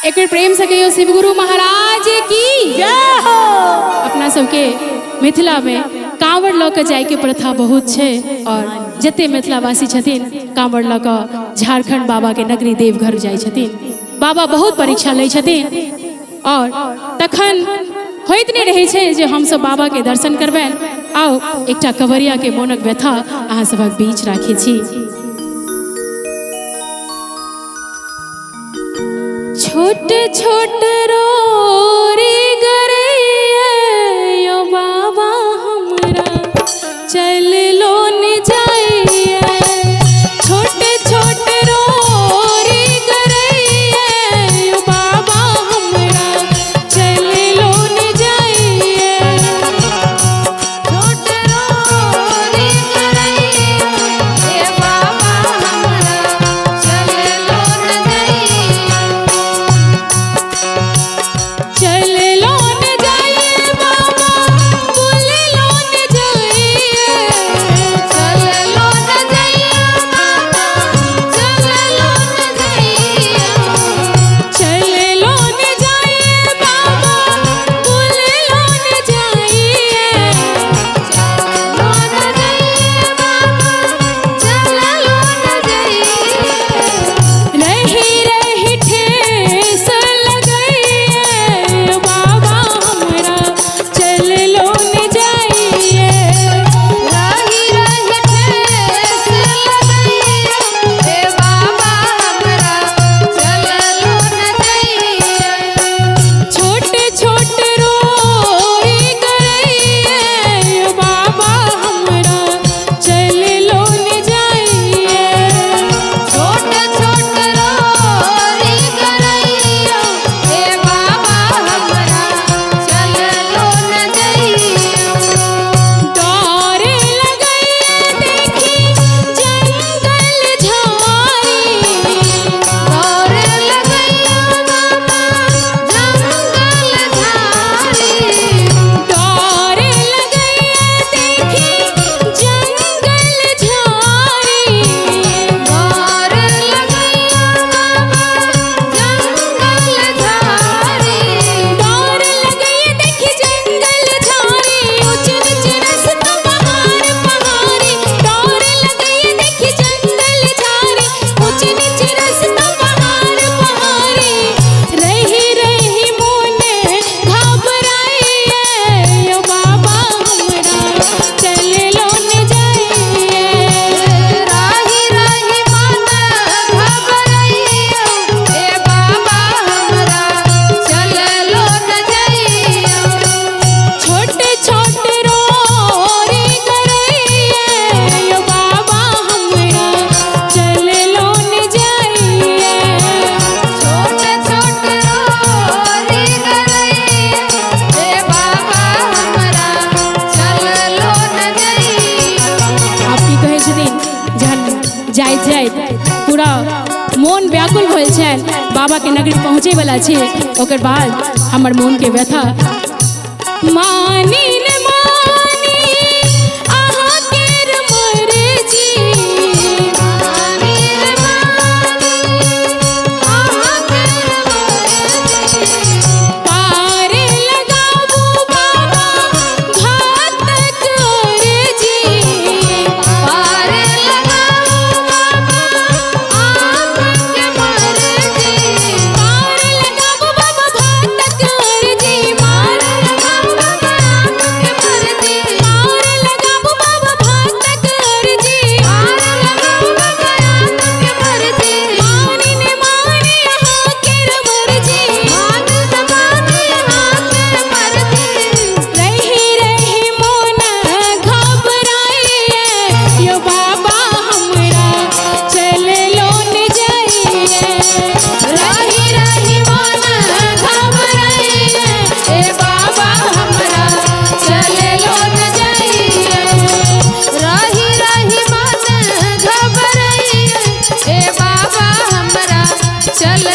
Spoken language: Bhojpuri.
एक बार प्रेम से कहियो शिव गुरु महाराज की जय हो। अपना सबके मिथिला में कांवड़ लऽ के जाय के प्रथा बहुत है और जते मिथिलावासी छथिन कांवड़ लऽ के झारखंड बाबा के नगरी देवघर जाय छथिन। बाबा बहुत परीक्षा लै छथिन और तखन होइत नहीं रहे छे जे हम सब बाबा के दर्शन करबैन। आओ एकटा कवरिया के मोनक व्यथा अहाँ सबक बीच राखी छी। छोट छोट रोरी गरैया यो बाबा हमरा चल लो न जाइए। छोट छोट रोरी गरैया यो बाबा हमरा चल लो न जाइए। छोट रोरी गरैया ये बाबा हमरा चल लो न जाइए। चल लो न जाइए बाबा बुल लो न जाइए। चल लो न जाइए बाबा चल लो न जाइए। चल लो न जाइए बाबा बुल लो न जाइए। चल लो न जाइए बाबा चल लो न जाइए। रही रही ठेस लगइए बाबा हमरा चल लो न जाइए। रही रही ठेस लगइए बाबा हमरा चल लो न जाइए। छोट छोट रोरी गरैया बाबा हमरा चल लो न जाइए। छोट छोट रोरी गरैया हे बाबा हमरा चल लो न जाइए। डर लगइए देखी जंगल झाड़ी। डर लगइए बाबा जंगल झाड़ी। डर लगइए देखी जंगल झाड़ी। डर लगइए बाबा जंगल झाड़ी। डर लगइए देखी जंगल झाड़ी। ऊंच नीच रास्ता पहाड़ पहाड़ी। डर लगइए देखी जंगल झाड़ी। ऊंच नीच रास्ता पहाड़ पहाड़ी। रही रही मोने घबराइए यो बाबा हमरा चल लो न जाइए। रही रही मन घबराइए हे बाबा हमरा चल लो न जाइए। छोट छोट रोरी गरैया यो बाबा हमरा चल लो न जाइए। छोट छोट रोरी गरैया हे बाबा हमरा चल लो न जाइए। आप की कहै छथिन जहन जाइत जाइत पूरा मोन व्याकुल होल छन बाबा के नगरी पहुँचे वाला छै ओकर बाद हमर मोन के व्यथा मानी न मानी अहाँ केर मर्जी। मानी न मानी अहाँ केर मर्जी। पार लगाबू बाबा घातक अर्जी। पार लगाबू बाबा आपके मर्जी। पार लगाबू बाबा घातक अर्जी। पार लगाबू बाबा आपके मर्जी। पार लगाबू बाबा घातक अर्जी। पार लगाबू बाबा आपके मर्जी। मानी न मानी अहाँ केर मर्जी। मान न मानी अहाँ केर मर्जी। रही रही मोन घबराइए यो बाबा हमरा चल लो न जाइए। रही रही मोन घबराइए हे बाबा हमरा चल लो न जाइए। रही रही मन घबराइए हे बाबा हमरा चल